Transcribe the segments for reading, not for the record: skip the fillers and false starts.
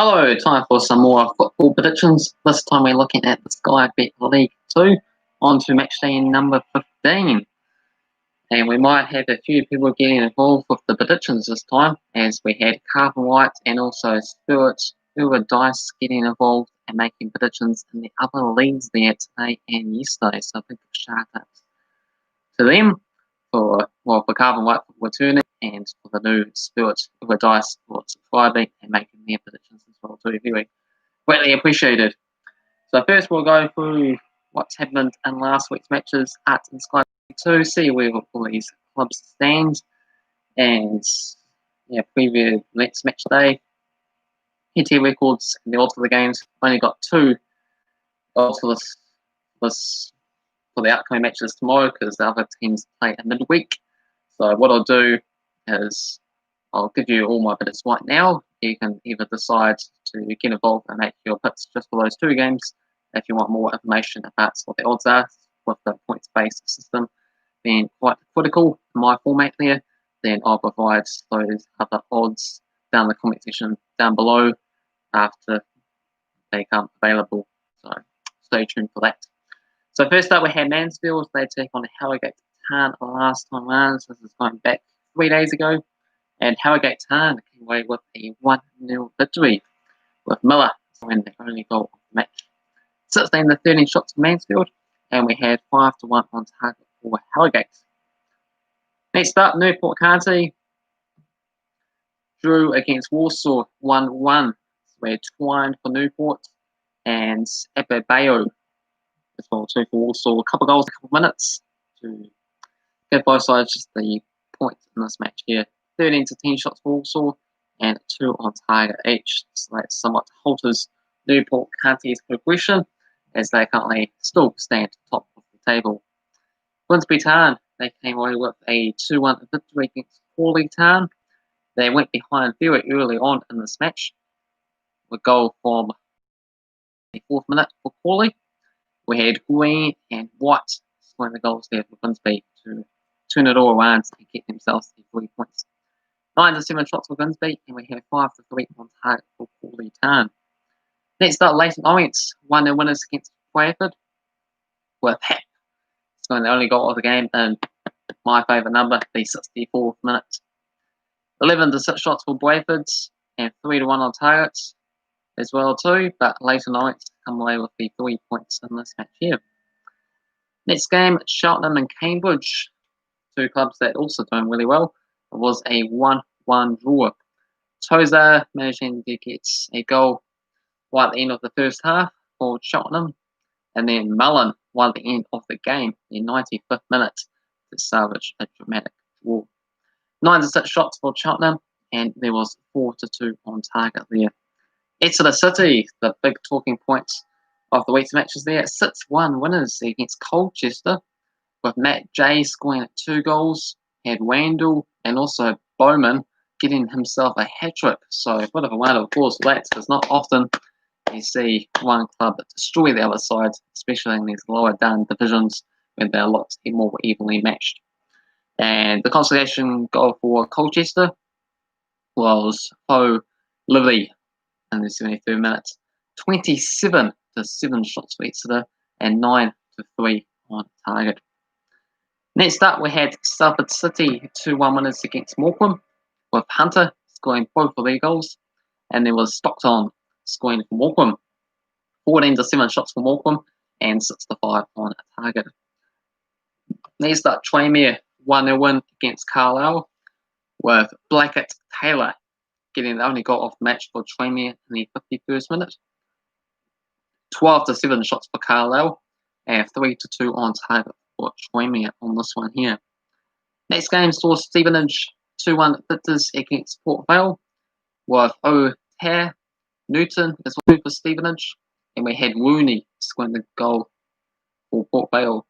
Hello, time for some more football predictions. This time we're looking at the Sky Bet League 2, on to matchday number 15. And we might have a few people getting involved with the predictions this time, as we had Cavan Wright and also Stuart, who were dice getting involved and making predictions in the other leagues there today and yesterday. So big shout out to them for Cavan Wright for returning, and for the new Stuart who were dice for subscribing and making their predictions as well too. Very greatly appreciated. So first we'll go through what's happened in last week's matches at in Sky 2, see where all these clubs stand, and preview next match day. HT records and the odds for the games. Only got 2 odds for this for the upcoming matches tomorrow, because the other teams play in midweek. So what I'll do is I'll give you all my picks right now. You can either decide to get involved and make your picks just for those 2 games. If you want more information about what the odds are with the points-based system being quite critical in my format there, then I'll provide those other odds down the comment section down below after they come available. So stay tuned for that. So first up we had Mansfield. They take on Harrogate Town last time round. So this is going back 3 days ago. And Harrogate Town came away with a 1-0 victory, with Miller winning the only goal of the match. 16 to 13 shots for Mansfield, and we had 5 to 1 on target for Harrogate. Next up, Newport County drew against Warsaw 1-1. So we had Twine for Newport and Abebayo as well too for Warsaw. A couple of goals, a couple of minutes to give both sides just the points in this match here. 13 to 10 shots for Warsaw and 2 on target each. So that somewhat halters Newport County's progression, as they currently still stand top of the table. Grimsby Town, they came away with a 2-1 victory against Crawley Town. They went behind very early on in this match, with a goal from the 4th minute for Crawley. We had Green and White scoring the goals there for Grimsby to turn it all around and get themselves the 3 points. 9 to 7 shots for Grimsby, and we have 5 to 3 on target for Crawley Town. Next up, Leyton Orient won their winners against Bradford, with Hap scoring the only goal of the game in my favourite number, the 64th minute. 11 to 6 shots for Bradford and 3 to 1 on targets as well too, but Leyton Orient come away with the 3 points in this match here. Next game, Cheltenham and Cambridge, 2 clubs that also doing really well. It was a 1-1 draw. Tozer managing to get a goal right at the end of the first half for Cheltenham, and then Mullen right at the end of the game, the 95th minute, to salvage a dramatic draw. 9 to 6 shots for Cheltenham, and there was 4 to 2 on target there. Exeter City, the big talking points of the week's matches there, 6-1 winners against Colchester, with Matchday scoring 2 goals, had Randall and also Bowman getting himself a hat-trick. So a bit of a round of applause for that, because not often you see one club destroy the other side, especially in these lower down divisions when they're a lot more evenly matched. And the consolation goal for Colchester was Ho Livy in the 73rd minute. 27 to 7 shots for Exeter and 9 to 3 on target. Next up, we had Southend City 2-1 winners against Morecambe, with Hunter scoring both of their goals, and there was Stockton scoring for Morecambe. 14 to 7 shots for Morecambe and 6 to 5 on target. Next up, Tranmere 1-0 win against Carlisle, with Blackett Taylor getting the only goal of the match for Tranmere in the 51st minute. 12 to 7 shots for Carlisle and 3 to 2 on target for Tranmere on this one here. Next game saw Stevenage 2-1 victors against Portvale, with O'Hare Newton as well for Stevenage, and we had Rooney scoring the goal for Portvale.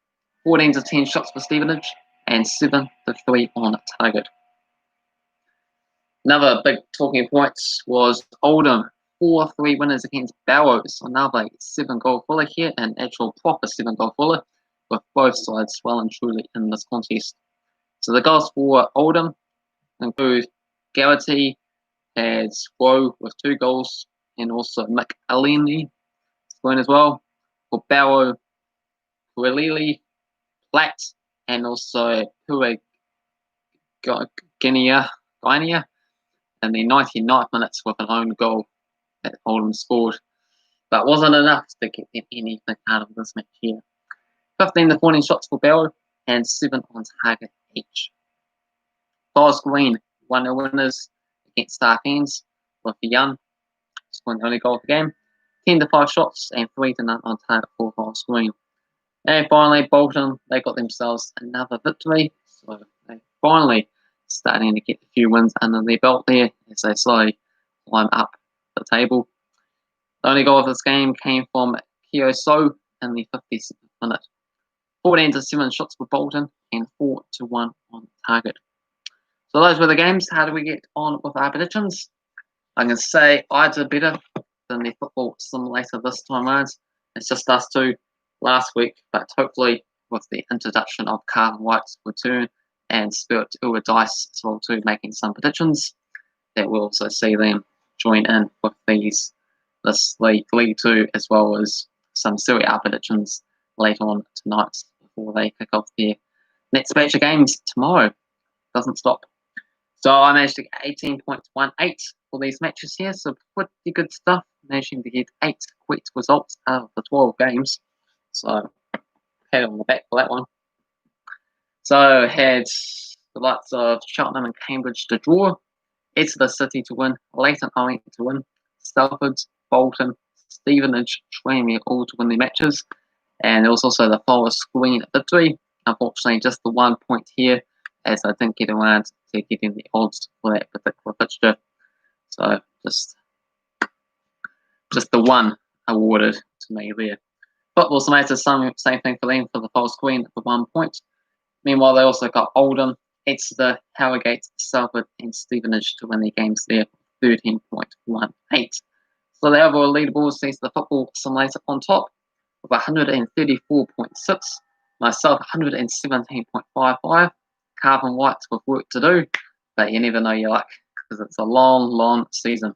14 to 10 shots for Stevenage and 7 to 3 on target. Another big talking point was Oldham 4-3 winners against Barrows. Another 7-goal thriller here, an actual proper 7-goal thriller, with both sides well and truly in this contest. So the goals for Oldham include Garrity as Woe with 2 goals, and also McAleni going as well. For Barrow, Puelili, Platt, and also Guinea in the 99th minutes with an own goal that Bolton scored. But wasn't enough to get them anything out of this match here. 15 to 14 shots for Barrow and 7 on target each. Forest Green, 1-0 winners against Southend with Young scoring the only goal of the game. 10 to 5 shots and 3 to none on target for Forest Green. And finally, Bolton, they got themselves another victory. So they finally starting to get a few wins under their belt there as they slowly climb up the table. The only goal of this game came from Kioso in the 57th minute. 14 to 7 shots for Bolton and 4 to 1 on target. So those were the games. How do we get on with our predictions? I can say I did better than the football simulator this time around. It's just us two last week, but hopefully with the introduction of Cavan Wright's return and Spirit Dice as well too, making some predictions, that we'll also see them join in with this League 2 as well as some Serie A predictions later on tonight before they kick off their next batch of games tomorrow. Doesn't stop. So I managed to get 18.18 for these matches here, so pretty good stuff. Managing to get 8 quick results out of the 12 games. So pat on the back for that one. So had the likes of Cheltenham and Cambridge to draw, Exeter City to win, Leyton Orient to win, Southend, Bolton, Stevenage, Tranmere all to win their matches. And there was also the Forest Green victory. Unfortunately, just the 1 point here, as I didn't get around to getting the odds for that particular fixture. So just the one awarded to me there. Football Simulator, same thing for them for the Forest Green for 1 point. Meanwhile, they also got Oldham, Exeter, Harrogate, Southend, and Stevenage to win their games there, 13.18. So the overall leaderboard sees the Football Simulator on top with 134.6, myself 117.55. Cavan Wright with work to do, but you never know your luck because it's a long season.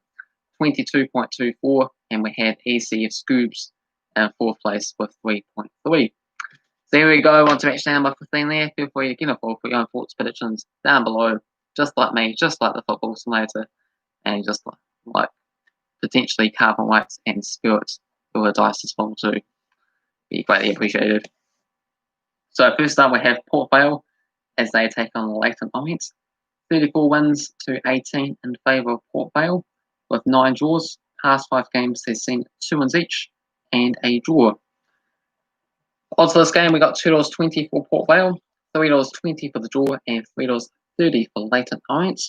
22.24, and we had ECF Scoobs in 4th place with 3.3. So there we go. On to match number 15 there. Feel free to get involved, put your own thoughts, predictions down below, just like me, just like the Football Simulator, and just like potentially Cavan Wright and Spirit Dice as well too. Be greatly appreciated. So first up we have Portvale as they take on Leyton Orient. 34 wins to 18 in favour of Portvale, with 9 draws. Past 5 games they've seen 2 wins each and a draw. Odds for this game, we got $2.20 for Portvale, $3.20 for the draw, and $3.30 for Leyton Orient.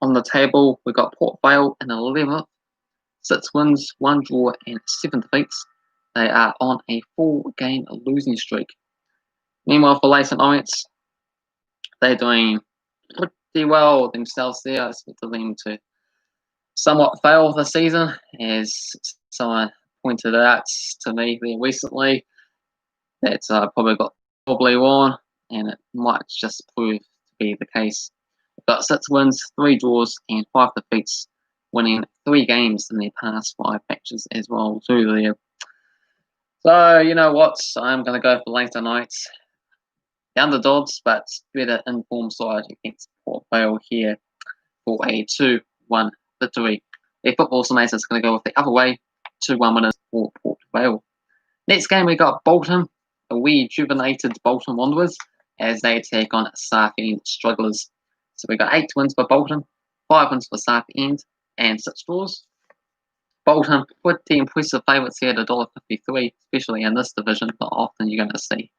On the table, we got Portvale in 11th, 6 wins, 1 draw, and 7 defeats. They are on a 4-game losing streak. Meanwhile, for Leyton Orient, they're doing pretty well themselves there. I expected them to somewhat fail this season, as someone pointed out to me there recently. That's probably got wrong, and it might just prove to be the case. But 6 wins, 3 draws, and 5 defeats, winning 3 games in their past 5 matches as well too there. So you know what, I'm going to go for Leyton Orient. The underdogs, but better informed side against Portvale here for a 2-1 victory. Their Football Simulator is going to go with the other way, 2-1 winners for Portvale. Next game we got Bolton, a rejuvenated Bolton Wanderers, as they take on Southend Strugglers. So we got 8 wins for Bolton, 5 wins for Southend, and 6 draws. Bolton, pretty impressive favourites here at $1.53, especially in this division. Not often you're going to see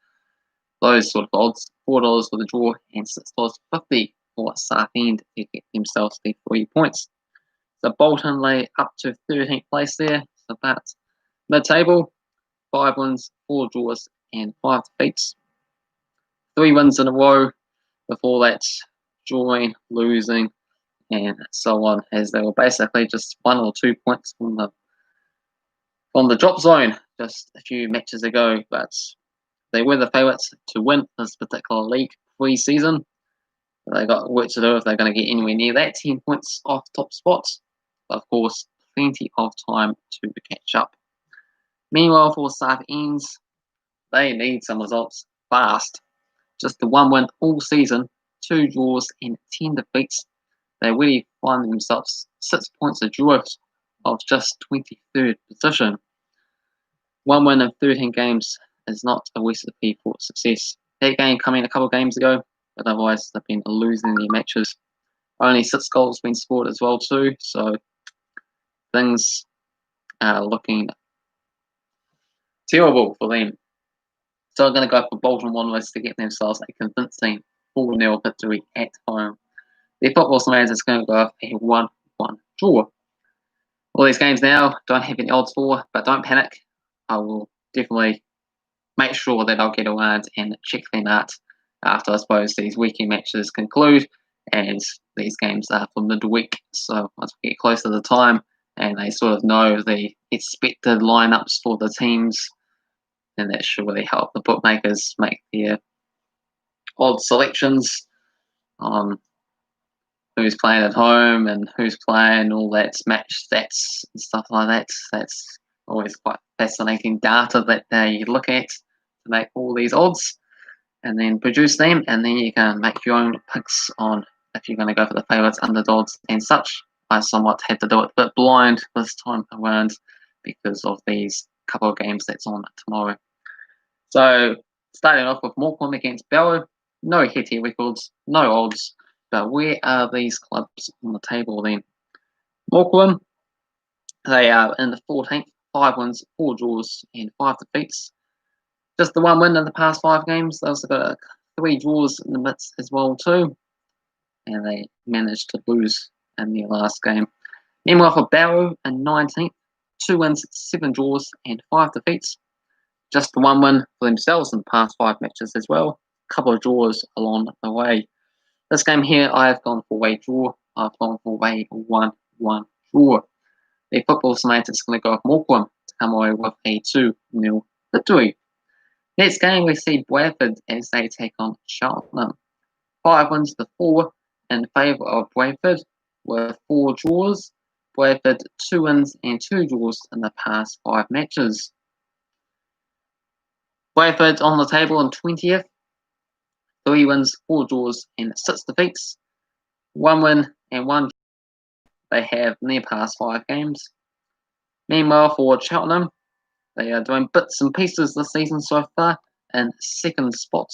those sort of odds. $4 for the draw and $6.50 for Southend to get themselves the 3 points. So Bolton lay up to 13th place there. So that's mid-table. 5 wins, 4 draws, and 5 defeats. 3 wins in a row before that, drawing, losing, and so on, as they were basically just 1 or 2 points from the drop zone just a few matches ago. But they were the favourites to win this particular league pre-season. They got work to do if they're going to get anywhere near that. 10 points off top spots. But of course, plenty of time to catch up. Meanwhile, for Southend, they need some results fast. Just the 1 win all season, 2 draws and 10 defeats. They really find themselves 6 points adrift of just 23rd position. 1 win in 13 games is not a recipe for success. That game coming a couple of games ago, but otherwise they've been losing their matches. Only 6 goals been scored as well too, so things are looking terrible for them. So I'm going to go for Bolton Wanderers to get themselves a convincing 4-0 victory at home. Their football science is going to go off a 1-1 draw. All these games now don't have any odds for, but don't panic. I will definitely make sure that I'll get around and check them out after, I suppose, these weekend matches conclude, and these games are for midweek. So once we get closer to the time and they sort of know the expected lineups for the teams, then that should really help the bookmakers make their odd selections on who's playing at home and who's playing, all that match stats and stuff like that. That's always quite fascinating data that they look at to make all these odds and then produce them, and then you can make your own picks on if you're going to go for the favourites, underdogs and such. I somewhat had to do it a bit blind this time around because of these couple of games that's on tomorrow. So starting off with Morecambe against Barrow, no head-to-head records, no odds. But where are these clubs on the table then? Morecambe, they are in the 14th, 5 wins, 4 draws, and 5 defeats. Just the 1 win in the past 5 games. They also got 3 draws in the midst as well too. And they managed to lose in their last game. Meanwhile for Barrow in 19th, 2 wins, 7 draws, and 5 defeats. Just the 1 win for themselves in the past 5 matches as well. A couple of draws along the way. This game here, I have gone for a draw. I've gone for a 1-1 draw. The football science is going to go with Morecambe to come away with a 2-0 victory. Next game, we see Bradford as they take on Cheltenham. 5 wins to 4 in favour of Bradford with 4 draws. Bradford 2 wins and 2 draws in the past 5 matches. Bradford on the table in 20th. 3 wins, 4 draws, and 6 defeats. 1 win and 1 draw they have in their past 5 games. Meanwhile, for Cheltenham, they are doing bits and pieces this season so far in 2nd spot.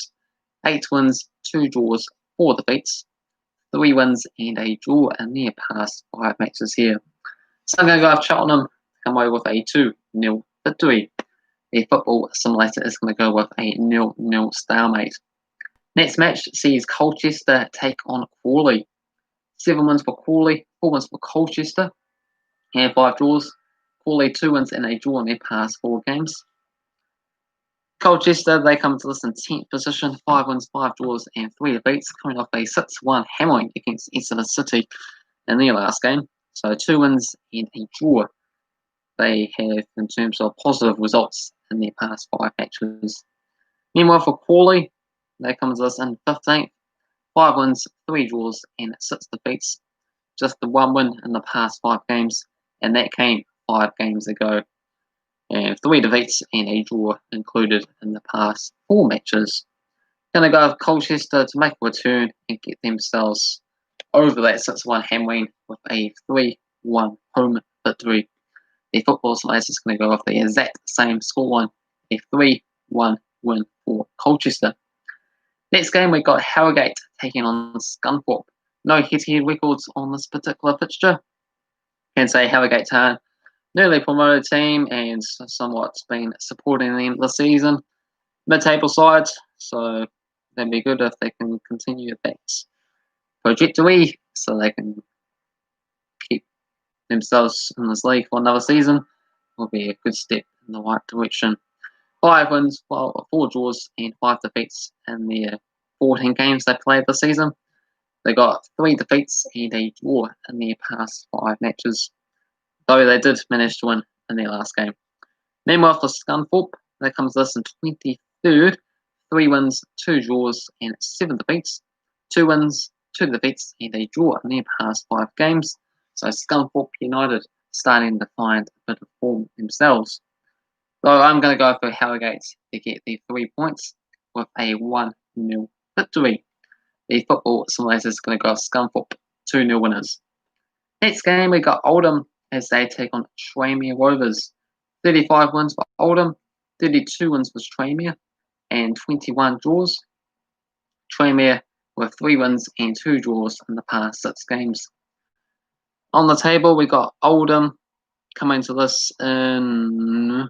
8 wins, 2 draws, 4 defeats. 3 wins and a draw in their past 5 matches here. So I'm going to go with Cheltenham to come away with a 2-0 victory. The football simulator is going to go with a 0-0 stalemate. Next match sees Colchester take on Crawley. 7 wins for Crawley, 4 wins for Colchester, and 5 draws. Crawley 2 wins and a draw in their past 4 games. Colchester, they come to this in 10th position, 5 wins, 5 draws, and 3 defeats, coming off a 6-1 hammering against Exeter City in their last game. So 2 wins and a draw they have in terms of positive results in their past 5 matches. Meanwhile, for Crawley, they come to us in 15th, 5 wins, 3 draws, and 6 defeats. Just the 1 win in the past 5 games, and that came 5 games ago. And 3 defeats and a draw included in the past 4 matches. Going to go with Colchester to make a return and get themselves over that 6-1 hammering with a 3-1 home victory. The football slice is going to go off the exact same scoreline, a 3-1 win for Colchester. Next game, we've got Harrogate taking on Scunthorpe. No head-to-head records on this particular fixture. Can say Harrogate Town, newly promoted team and somewhat been supporting them this season. Mid-table side, so that'd be good if they can continue that trajectory so they can keep themselves in this league for another season. Will be a good step in the right direction. 5 wins, 4 draws, and 5 defeats in their 14 games they played this season. They got 3 defeats and a draw in their past 5 matches, though they did manage to win in their last game. Meanwhile, for Scunthorpe, that comes this in 23rd. 3 wins, 2 draws, and 7 defeats. 2 wins, 2 defeats, and a draw in their past 5 games. So Scunthorpe United starting to find a bit of form themselves. So I'm going to go for Harrogate to get the 3 points with a 1-0 victory. The football simulators is going to go Scunthorpe 2-0 winners. Next game we got Oldham as they take on Tranmere Rovers. 35 wins for Oldham, 32 wins for Tranmere, and 21 draws. Tranmere with 3 wins and 2 draws in the past 6 games. On the table we got Oldham coming to this in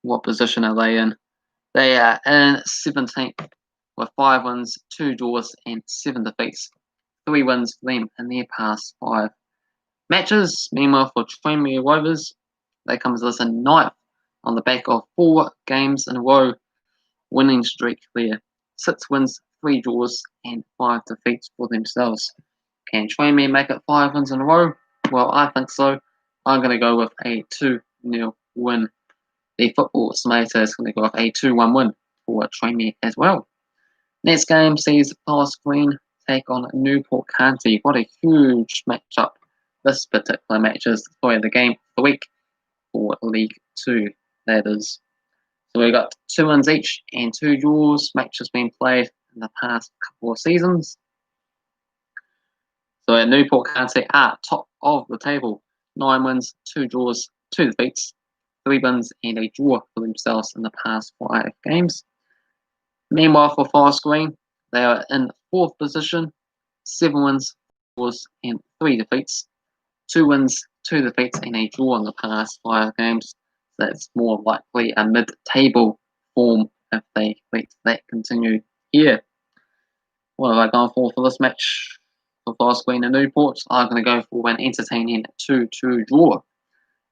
what position are they in? They are in 17th with 5 wins, 2 draws, and 7 defeats. 3 wins for them in their past 5 matches. Meanwhile, for Tranmere Rovers, they come to this in 9th on the back of 4 games in a row winning streak there. 6 wins, 3 draws, and 5 defeats for themselves. Can Tranmere make it 5 wins in a row? Well, I think so. I'm going to go with a 2-0 win. The football simulator is going to go with a 2-1 win for Tranmere as well. Next game sees Forest Green take on Newport County. What a huge matchup this particular match is. Probably the game of the week for League 2, that is. So we got 2 wins each and 2 draws. Matches been played in the past couple of seasons. So Newport County are top of the table. 9 wins, 2 draws, 2 defeats. 3 wins and a draw for themselves in the past 5 games. Meanwhile, for Forest Green, they are in 4th position, 7 wins, 4 draws, and 3 defeats. 2 wins, 2 defeats, and a draw in the past 5 games. So that's more likely a mid-table form if they let that continue here. What have I gone for this match? For Forest Green and Newport, I'm going to go for an entertaining 2-2 draw.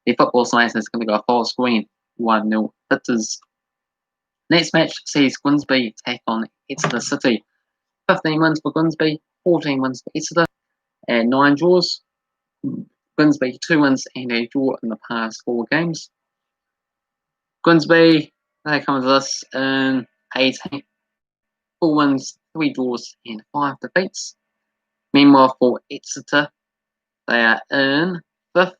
The football science is going to go Forest Green 1-0 victors. Next match sees Grimsby take on Exeter City. 15 wins for Grimsby, 14 wins for Exeter, and 9 draws. Grimsby 2 wins and a draw in the past 4 games. Grimsby, they come to this in 18th, 4 wins, 3 draws, and 5 defeats. Meanwhile, for Exeter, they are in 5th,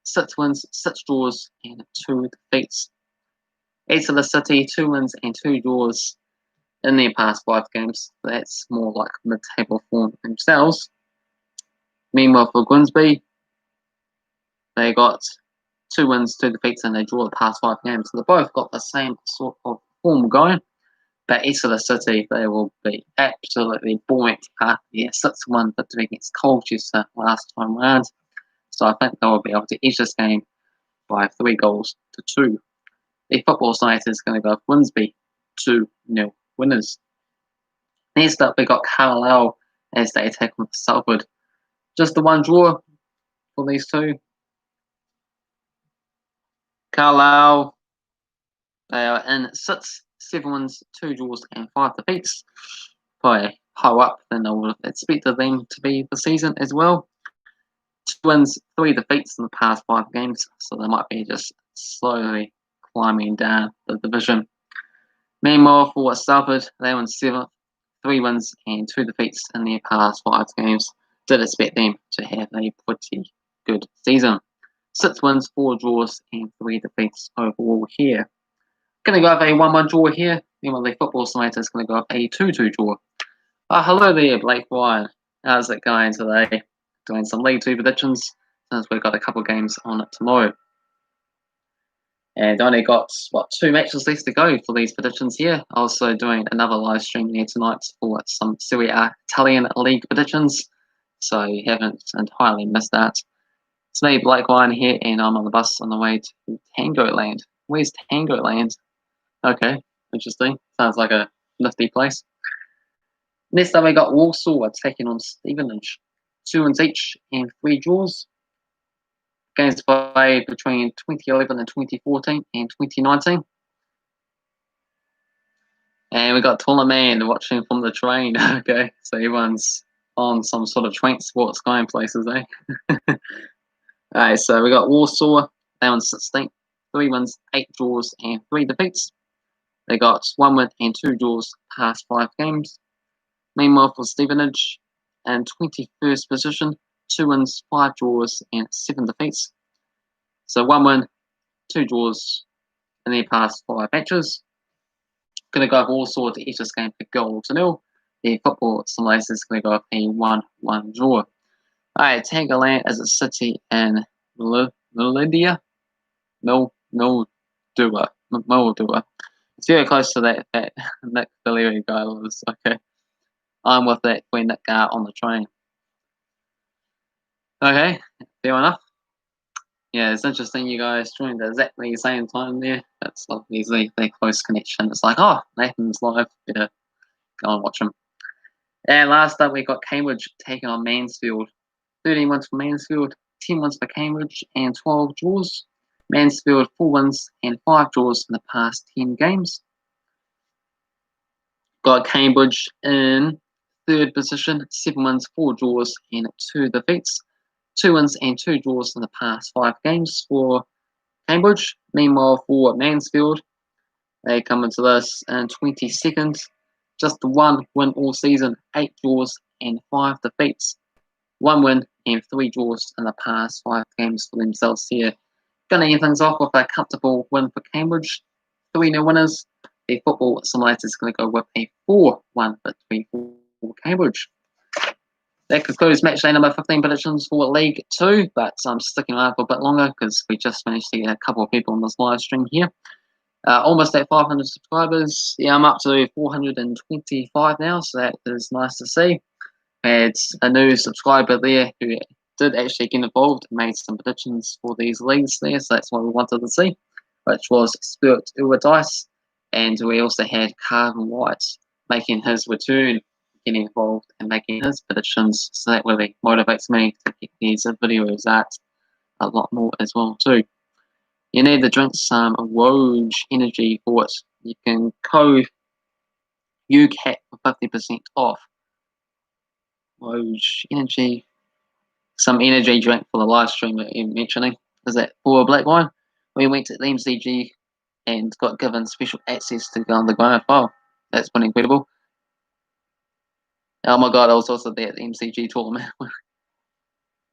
6 wins, 6 draws, and 2 defeats. Exeter City, 2 wins and 2 draws in their past 5 games. That's more like mid-table form themselves. Meanwhile, for Grimsby, they got 2 wins, 2 defeats, and they draw the past 5 games. So they both got the same sort of form going. But Exeter City, they will be absolutely buoyant after their 6-1 victory against Colchester last time round. So I think they will be able to edge this game by 3 goals to 2. The football side is going to go Grimsby 2-0 winners. Next up, we got Carlisle as they take on Southend. Just the 1 draw for these 2. Carlisle, they are in 6, 7 wins, 2 draws, and 5 defeats. Probably higher up than I would have expected them to be the season as well. 2 wins, 3 defeats in the past 5 games, so they might be just slowly climbing down the division. Meanwhile, for Southend, they won 7th, 3 wins and 2 defeats in their past 5 games. Did expect them to have a pretty good season. 6 wins, 4 draws, and 3 defeats overall here. Going to go with a 1-1 draw here. Meanwhile, the football simulator is going to go with a 2-2 draw. Hello there, Blake Ryan. How's it going today? Doing some League 2 predictions since we've got a couple of games on it tomorrow. And only got, 2 matches left to go for these predictions here. Also doing another live stream here tonight for some Serie A Italian League predictions. So you haven't entirely missed that. It's me, Blake Ryan here, and I'm on the bus on the way to Tango Land. Where's Tango Land? Okay, interesting. Sounds like a nifty place. Next up, we got Walsall taking on Stevenage. 2 wins each and 3 draws. Games played between 2011 and 2014 and 2019. And we got Taller Man watching from the train. Okay, so everyone's on some sort of transport going places, eh? Alright, so we got Walsall down 16th, 3 wins, 8 draws, and 3 defeats. They got 1 win and 2 draws past 5 games. Meanwhile, for Stevenage, in 21st position, 2 wins, 5 draws, and 7 defeats. So 1 win, 2 draws in their past 5 matches. Going to go all sorts to each this game per goal to nil. The football simulator is going to go a 1-1 draw. Alright, Tangaland is a city in Mildura. It's very close to that Nick Valeri guy was. Okay. I'm with that when Nick got on the train. Okay, fair enough. Yeah, it's interesting you guys joined at exactly the same time there. That's obviously their close connection. It's like, oh, Nathan's live. Better go and watch him. And last up, we got Cambridge taking on Mansfield. 13 wins for Mansfield, 10 wins for Cambridge, and 12 draws. Mansfield 4 wins and 5 draws in the past 10 games. Got Cambridge in 3rd position, 7 wins, 4 draws, and 2 defeats. 2 wins and 2 draws in the past 5 games for Cambridge. Meanwhile, for Mansfield, they come into this in 22nd. Just 1 win all season, 8 draws, and 5 defeats. 1 win and 3 draws in the past 5 games for themselves here. Going to end things off with a comfortable win for Cambridge. 3-0 winners. The football simulator is going to go with a 4-1 victory for Cambridge. That concludes matchday number 15 predictions for League 2, but I'm sticking around for a bit longer because we just managed to get a couple of people on this live stream here. Almost at 500 subscribers. Yeah, I'm up to 425 now, so that is nice to see. Had a new subscriber there who did actually get involved and made some predictions for these leagues there, so that's what we wanted to see, which was Spirit Dice. And we also had Cavan Wright making his return, getting involved and making his predictions, so that really motivates me to get these videos out a lot more as well too. You need to drink some Rogue Energy for it. You can code UCAT for 50% off. Rogue Energy, some energy drink for the live stream that you're mentioning. Is that for a black wine? We went to the MCG and got given special access to go on the grand final. That's been incredible. Oh my god, I was also there at the MCG tournament.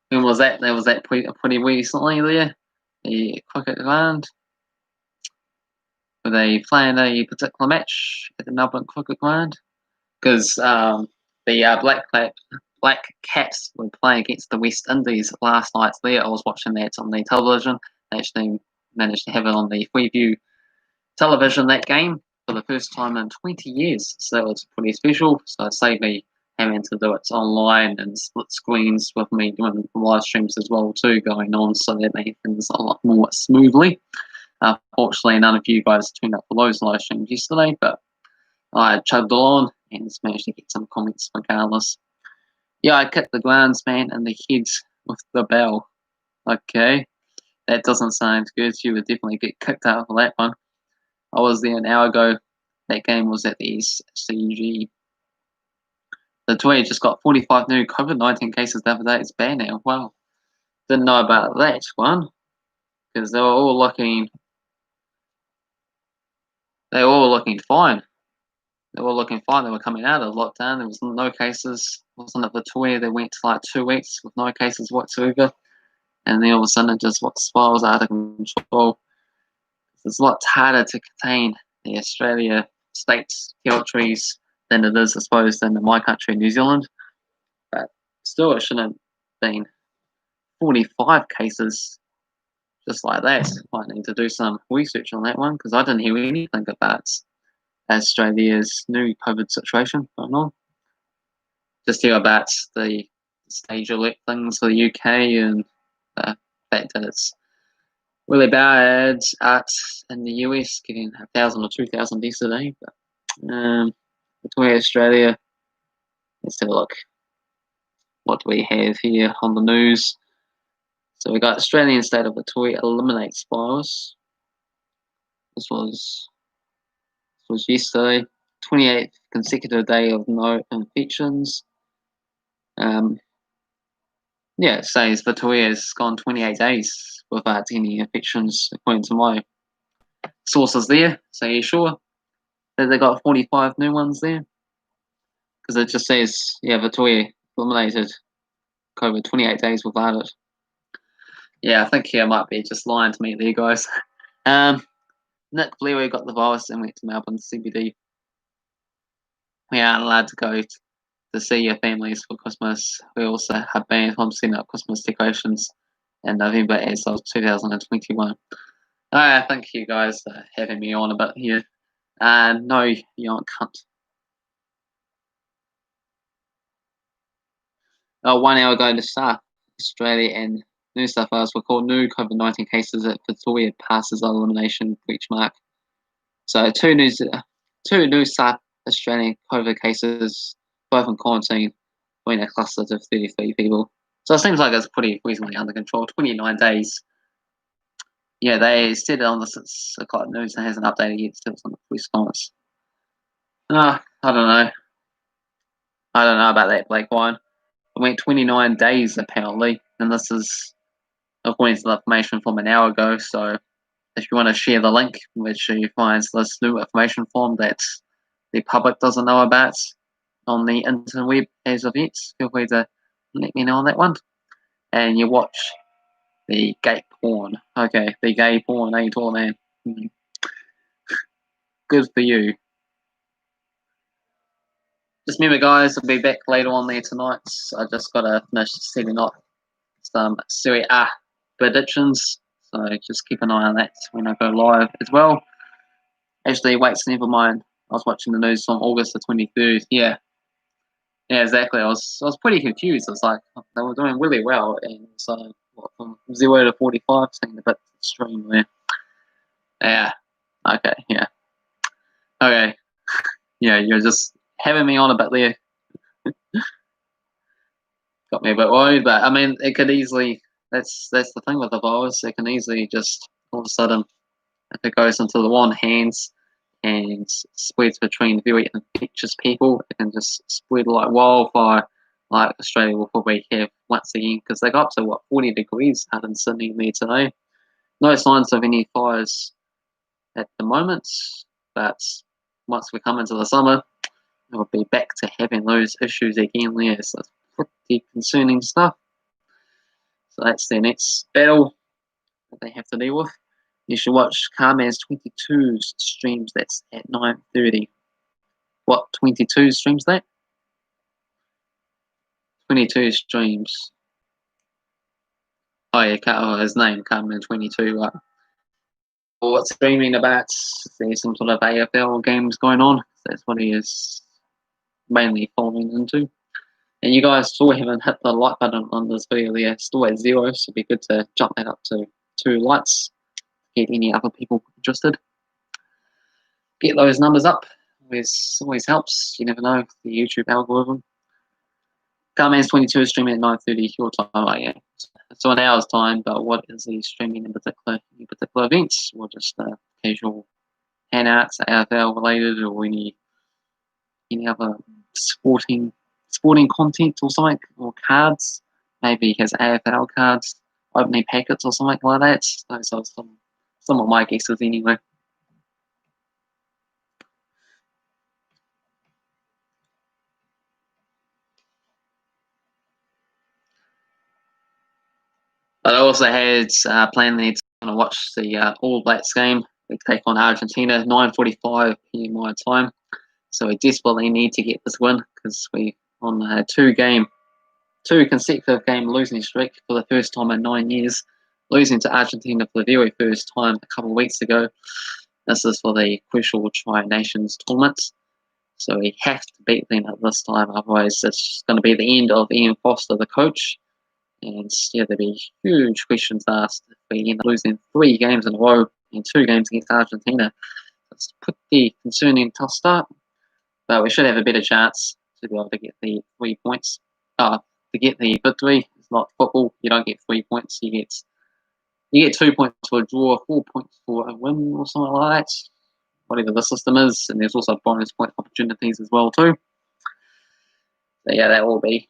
When was that? That was that pretty recently there. The cricket ground. Were they playing a particular match at the Melbourne cricket ground? Because the Black Caps were playing against the West Indies last night there. I was watching that on the television. I actually managed to have it on the Freeview television, that game, for the first time in 20 years. So that was pretty special. So it saved me having to do it online and split screens with me doing live streams as well too going on, so that made things a lot more smoothly. Fortunately, none of you guys tuned up for those live streams yesterday, but I chugged along and just managed to get some comments regardless. Yeah, I kicked the groundsman in the head with the bell. Okay, that doesn't sound good. You would definitely get kicked out for that one. I was there an hour ago. That game was at the SCG. The Tweed just got 45 new COVID-19 cases the other day. It's bad now. Wow. Didn't know about that one. Because they were all looking fine. They were looking fine. They were coming out of lockdown. There was no cases. Wasn't it the Tweed? They went to like 2 weeks with no cases whatsoever. And then all of a sudden it just spirals out of control. It's a lot harder to contain the Australia states, territories, than it is, I suppose, than in my country, New Zealand. But still, it shouldn't have been 45 cases just like that. Might need to do some research on that one, because I didn't hear anything about Australia's new COVID situation going on. Just hear about the stage alert things for the UK and the fact that it's really bad in the US, getting 1,000 or 2,000 deaths a day. But between Australia, let's have a look. What do we have here on the news? So we got Australian state of Victoria eliminates virus. This was yesterday. 28th consecutive day of no infections. Yeah, it says Victoria's gone 28 days without any infections, according to my sources there. So you sure that they got 45 new ones there? Because it just says, yeah, Victoria eliminated COVID 28 days without it. Yeah, I think he might be just lying to me there, guys. Nick Bleary got the virus and went to Melbourne CBD. We aren't allowed to go to see your families for Christmas. We also have banned from setting up Christmas decorations in November as of 2021. I thank you guys for having me on a bit here. No, you aren't cunt. 1 hour ago to South Australia and New South Wales were called new COVID-19 cases at Victoria passes the elimination breach mark. So two new South Australian COVID cases, both in quarantine, between a cluster of 33 people. So it seems like it's pretty reasonably under control. 29 days. Yeah, they said it on the 6 o'clock news and hasn't updated yet. Still on the press conference. I don't know. I don't know about that, Blake Wine. It went 29 days apparently, and this is according to the information from an hour ago. So if you want to share the link, which you find this new information form that the public doesn't know about on the interweb as of yet, feel free to let me know on that one. And you watch the gay porn. Okay, the gay porn, ain't all, man. Good for you. Just remember, guys, I'll be back later on there tonight. I just got to finish setting up some Serie A predictions. So just keep an eye on that when I go live as well. Actually, wait, never mind. I was watching the news from August the 23rd. Yeah, exactly. I was pretty confused. I was like, they were doing really well, and so from 0 to 45 seemed a bit extreme there. Yeah. Okay. Yeah. Okay. Yeah, you're just having me on a bit there. Got me a bit worried, but I mean, it could easily. That's the thing with the virus. It can easily just all of a sudden, if it goes into the one hands and spreads between very infectious people, it can just spread like wildfire, like Australia will probably have once again, because they got up to 40 degrees out in Sydney there today. No signs of any fires at the moment, but once we come into the summer, we'll be back to having those issues again there. So it's pretty concerning stuff. So that's their next battle that they have to deal with. You should watch Carman's 22's streams. That's at 9:30. What 22 streams that? 22 streams. Oh yeah, his name Carman 22. Right. Well, what's streaming about? There's some sort of AFL games going on. That's what he is mainly following into. And you guys still haven't hit the like button on this video there. Still at 0, so it'd be good to jump that up to 2 likes. Get any other people interested. Get those numbers up. Always helps. You never know the YouTube algorithm. Carman's 22 is streaming at 9:30 your time. Oh, yeah. So an hour's time, but what is he streaming in particular? Any particular events, or just casual hangouts, AFL related, or any other sporting content or something, or cards? Maybe he has AFL cards, opening packets or something like that. Those are some of my guesses anyway. But I also had planned there to watch the All Blacks game. We take on Argentina, 9:45 p.m. my time. So we desperately need to get this win because we on a two consecutive game losing streak for the first time in 9 years, losing to Argentina for the very first time a couple of weeks ago. This is for the crucial Tri-Nations tournament. So we have to beat them at this time, otherwise it's going to be the end of Ian Foster, the coach. And yeah, there'll be huge questions asked if we end up losing 3 games in a row and 2 games against Argentina. It's a pretty concerning tough start, but we should have a better chance to be able to get the 3 points. To get the victory. It's not football. You don't get 3 points. You get 2 points for a draw, 4 points for a win, or something like that. Whatever the system is, and there's also bonus point opportunities as well too. So yeah, that will be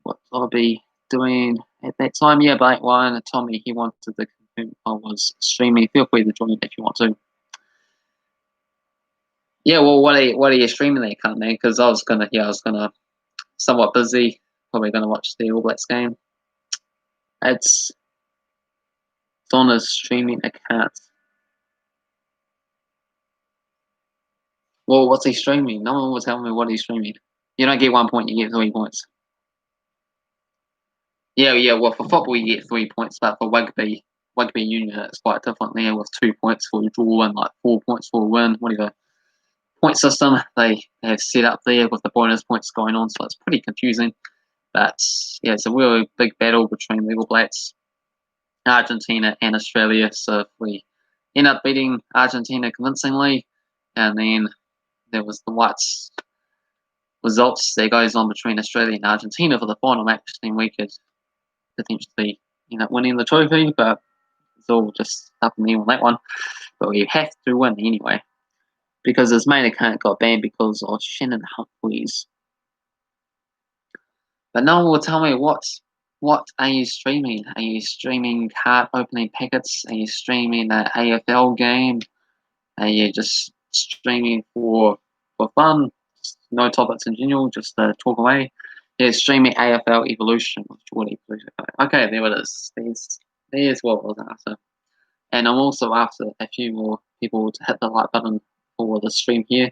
what I'll be doing at that time. Yeah, Blake Ryan, Tommy, he wanted to confirm I was streaming. Feel free to join if you want to. Yeah, well, what are you streaming there, can't man? Because I was gonna somewhat busy. Probably gonna watch the All Blacks game. It's Donna's streaming account. Well, what's he streaming? No one will tell me what he's streaming. You don't get 1 point, you get 3 points. Yeah, well, for football you get 3 points, but for rugby union it's quite different there with 2 points for a draw and like 4 points for a win, whatever point system they have set up there with the bonus points going on, so it's pretty confusing. But yeah, it's a really big battle between the All Blacks, Argentina and Australia. So if we end up beating Argentina convincingly, and then there was the Whites results that goes on between Australia and Argentina for the final match, then we could potentially end up winning the trophy, but it's all just up in the air on that one. But we have to win anyway, because his main account got banned because of Shannon Humphreys. But no one will tell me what are you streaming? Are you streaming card opening packets? Are you streaming an AFL game? Are you just streaming for fun? Just no topics in general, just talk away. Yeah, streaming AFL Evolution with Jordy. Okay, there it is. There's what I was after. And I'm also after a few more people to hit the like button for the stream here.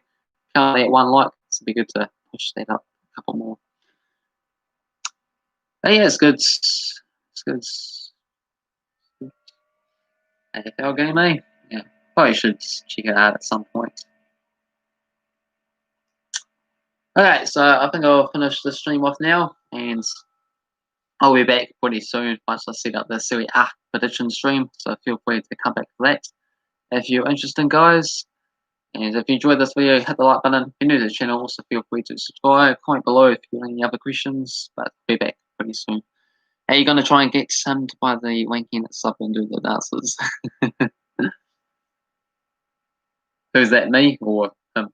Can't let one like. It'd be good to push that up a couple more. But yeah, it's good. It's good. AFL game, eh? Yeah, probably should check it out at some point. Okay, so I think I'll finish the stream off now, and I'll be back pretty soon once I set up the Serie A prediction stream. So feel free to come back for that if you're interested, guys. And if you enjoyed this video, hit the like button. If you're new to the channel, also feel free to subscribe. Comment below if you have any other questions. But I'll be back pretty soon. Are you going to try and get summed by the wanking at sub and do the dances? Who's that, me or him?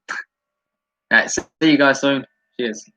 Alright, see you guys soon. Cheers.